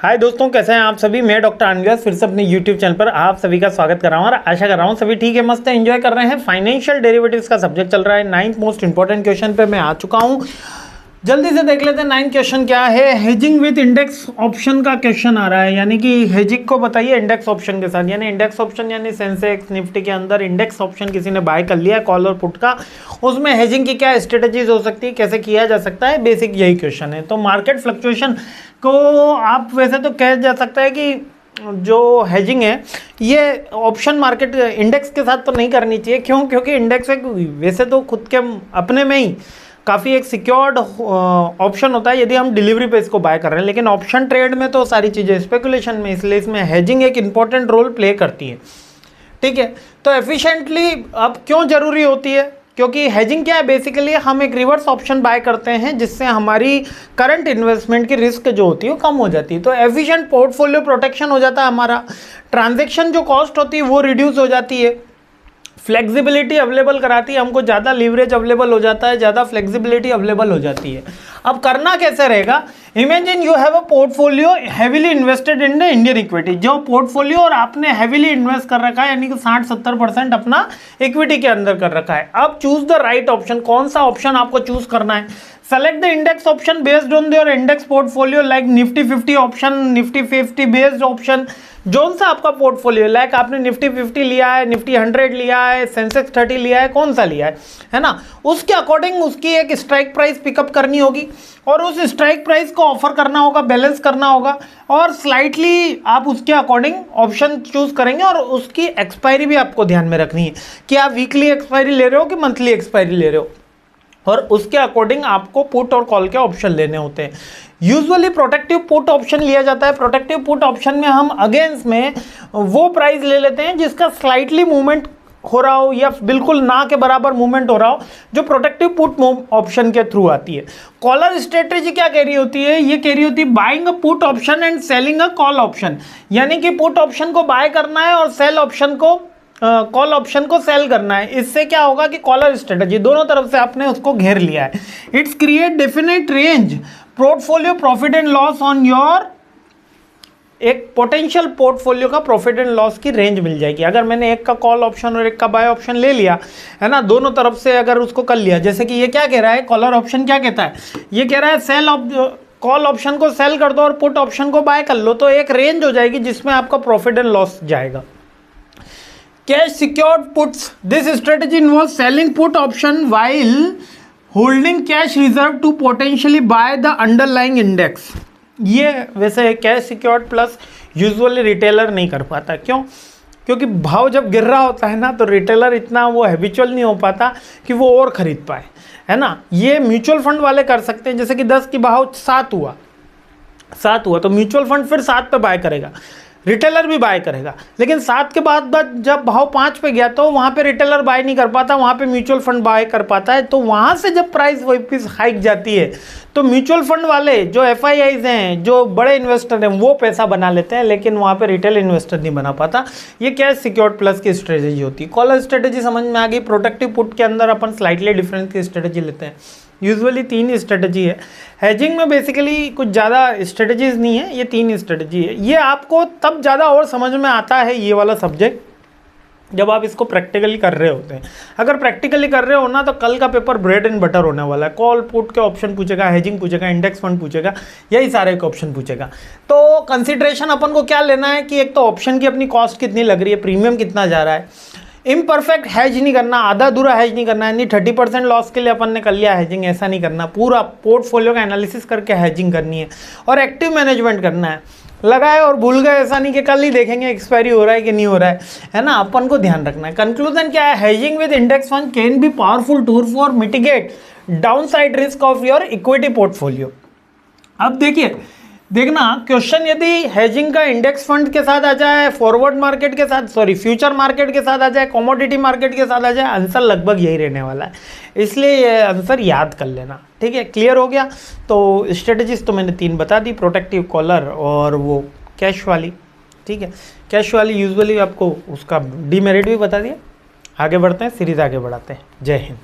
हाय दोस्तों, कैसे हैं आप सभी। मैं डॉक्टर अनव्यास फिर से अपने यूट्यूब चैनल पर आप सभी का स्वागत कर रहा हूं और आशा कर रहा हूं सभी ठीक है, मस्त है, एंजॉय कर रहे हैं। फाइनेंशियल डेरिवेटिव्स का सब्जेक्ट चल रहा है। 9th मोस्ट इंपॉर्टेंट क्वेश्चन पे मैं आ चुका हूं। जल्दी से देख लेते हैं 9th क्वेश्चन क्या है। हेजिंग विद इंडेक्स ऑप्शन का क्वेश्चन आ रहा है, यानी कि हेजिंग को बताइए इंडेक्स ऑप्शन के साथ। यानी इंडेक्स ऑप्शन यानी सेंसेक्स निफ्टी के अंदर इंडेक्स ऑप्शन किसी ने बाय कर लिया है कॉल और पुट का, उसमें हेजिंग की क्या स्ट्रेटेजीज हो सकती है, कैसे किया जा सकता है, बेसिक यही क्वेश्चन है। तो मार्केट फ्लक्चुएशन को आप वैसे तो कह जा सकता है कि जो हेजिंग है ये ऑप्शन मार्केट इंडेक्स के साथ तो नहीं करनी चाहिए। क्यों? क्योंकि इंडेक्स एक वैसे तो खुद के अपने में ही काफ़ी एक सिक्योर्ड ऑप्शन होता है यदि हम डिलीवरी पे इसको बाय कर रहे हैं, लेकिन ऑप्शन ट्रेड में तो सारी चीज़ें स्पेकुलेशन में, इसलिए इसमें हेजिंग एक इंपॉर्टेंट रोल प्ले करती है। ठीक है, तो एफिशिएंटली अब क्यों ज़रूरी होती है? क्योंकि हेजिंग क्या है, बेसिकली हम एक रिवर्स ऑप्शन बाय करते हैं जिससे हमारी करंट इन्वेस्टमेंट की रिस्क जो होती है वो कम हो जाती है। तो एफिशिएंट पोर्टफोलियो प्रोटेक्शन हो जाता है हमारा, ट्रांजैक्शन जो कॉस्ट होती है वो रिड्यूस हो जाती है, फ्लेक्सिबिलिटी अवेलेबल कराती है हमको, ज़्यादा लीवरेज अवेलेबल हो जाता है, ज़्यादा फ्लेक्सिबिलिटी अवेलेबल हो जाती है। अब करना कैसे रहेगा? Imagine you have a portfolio heavily invested in the Indian equity. जो पोर्टफोलियो और आपने हैवीली इन्वेस्ट कर रखा है, यानी कि 60-70% अपना इक्विटी के अंदर कर रखा है। अब चूज द राइट ऑप्शन। कौन सा ऑप्शन आपको चूज करना है? Select the index option based on your index portfolio like Nifty 50 option, Nifty 50 based option. Zone सा आपका पोर्टफोलियो, लाइक आपने निफ्टी 50 लिया है, निफ्टी 100 लिया है, सेंसेक्स 30 लिया है, कौन सा लिया है ना, उसके अकॉर्डिंग उसकी एक स्ट्राइक प्राइस पिकअप करनी होगी और उस स्ट्राइक प्राइस को ऑफर करना होगा, बैलेंस करना होगा और स्लाइटली आप उसके अकॉर्डिंग ऑप्शन चूज करेंगे। और उसकी एक्सपायरी भी आपको ध्यान में रखनी है कि आप वीकली एक्सपायरी ले रहे हो कि मंथली एक्सपायरी ले रहे हो, और उसके अकॉर्डिंग आपको पुट और कॉल के ऑप्शन लेने होते हैं। यूजुअली प्रोटेक्टिव पुट ऑप्शन लिया जाता है। प्रोटेक्टिव पुट ऑप्शन में हम अगेंस्ट में वो प्राइस ले लेते हैं जिसका स्लाइटली मूवमेंट हो रहा हो या बिल्कुल ना के बराबर मूवमेंट हो रहा हो, जो प्रोटेक्टिव पुट ऑप्शन के थ्रू आती है। कॉलर स्ट्रेटेजी क्या कह रही होती है? ये कह रही होती है buying a put option and selling a call option, यानी कि पुट ऑप्शन को बाय करना है और सेल ऑप्शन को कॉल ऑप्शन को सेल करना है। इससे क्या होगा कि कॉलर स्ट्रेटजी दोनों तरफ से आपने उसको घेर लिया है। It's create definite range portfolio profit and loss on your, एक पोटेंशियल पोर्टफोलियो का प्रॉफिट एंड लॉस की रेंज मिल जाएगी। अगर मैंने एक का कॉल ऑप्शन और एक का बाय ऑप्शन ले लिया है ना, दोनों तरफ से अगर उसको कर लिया, जैसे कि ये क्या कह रहा है, कॉलर ऑप्शन क्या कहता है, ये कह रहा है सेल कॉल ऑप्शन को सेल कर दो और पुट ऑप्शन को बाय कर लो, तो एक रेंज हो जाएगी जिसमें आपका प्रॉफिट एंड लॉस जाएगा। Cash secured puts. This strategy involves selling put option while holding cash reserve to potentially buy the underlying index. ये वैसे cash secured plus usually retailer नहीं कर पाता। क्यों? क्योंकि भाव जब गिर रहा होता है ना, तो रिटेलर इतना वो हैबिचुअल नहीं हो पाता कि वो और खरीद पाए, है ना। ये म्यूचुअल फंड वाले कर सकते हैं। जैसे कि 10 की भाव 7 हुआ तो म्यूचुअल फंड फिर 7 पे बाय करेगा, रिटेलर भी बाय करेगा, लेकिन 7 के बाद जब भाव 5 पे गया तो वहाँ पे रिटेलर बाय नहीं कर पाता, वहाँ पे म्यूचुअल फंड बाय कर पाता है। तो वहाँ से जब प्राइस वापस हाइक जाती है तो म्यूचुअल फंड वाले जो FIIs हैं, जो बड़े इन्वेस्टर हैं, वो पैसा बना लेते हैं, लेकिन वहाँ पे रिटेल इन्वेस्टर नहीं बना पाता। ये कैश सिक्योर्ड प्लस की स्ट्रेटेजी होती है। कॉलर स्ट्रेटेजी समझ में आ गई। प्रोटेक्टिव पुट के अंदर अपन स्लाइटली डिफरेंट की स्ट्रेटेजी लेते हैं। यूजुअली 3 स्ट्रेटेजी है। हेजिंग में बेसिकली कुछ ज़्यादा स्ट्रेटेजीज नहीं है, ये 3 स्ट्रेटेजी है। ये आपको तब ज़्यादा और समझ में आता है ये वाला सब्जेक्ट जब आप इसको प्रैक्टिकली कर रहे होते हैं। अगर प्रैक्टिकली कर रहे हो ना, तो कल का पेपर ब्रेड एंड बटर होने वाला है। कॉल पुट के ऑप्शन पूछेगा, हेजिंग पूछेगा, इंडेक्स फंड पूछेगा, यही सारे के ऑप्शन पूछेगा। तो कंसिडरेशन अपन को क्या लेना है कि एक तो ऑप्शन की अपनी कॉस्ट कितनी लग रही है, प्रीमियम कितना जा रहा है। इम्परफेक्ट हैज नहीं करना, आधा अधूरा हैज नहीं करना, यानी 30% लॉस के लिए अपन ने कर लिया हैजिंग, ऐसा नहीं करना। पूरा पोर्टफोलियो का एनालिसिस करके हैजिंग करनी है और एक्टिव मैनेजमेंट करना है। लगाए और भूल गए ऐसा नहीं कि कल ही देखेंगे एक्सपायरी हो रहा है कि नहीं हो रहा है ना, अपन को ध्यान रखना है। कंक्लूजन क्या है? Hedging with index fund can be powerful tool for mitigate down side risk of your equity portfolio. अब देखना क्वेश्चन यदि हेजिंग का इंडेक्स फंड के साथ आ जाए, फॉरवर्ड मार्केट के साथ, फ्यूचर मार्केट के साथ आ जाए, कमोडिटी मार्केट के साथ आ जाए, आंसर लगभग यही रहने वाला है। इसलिए ये आंसर याद कर लेना। ठीक है, क्लियर हो गया। तो स्ट्रेटेजीज तो मैंने 3 बता दी, प्रोटेक्टिव, कॉलर और वो कैश वाली। ठीक है, कैश वाली यूजुअली आपको उसका डीमेरिट भी बता दिया। आगे बढ़ते हैं, सीरीज आगे बढ़ाते हैं। जय हिंद।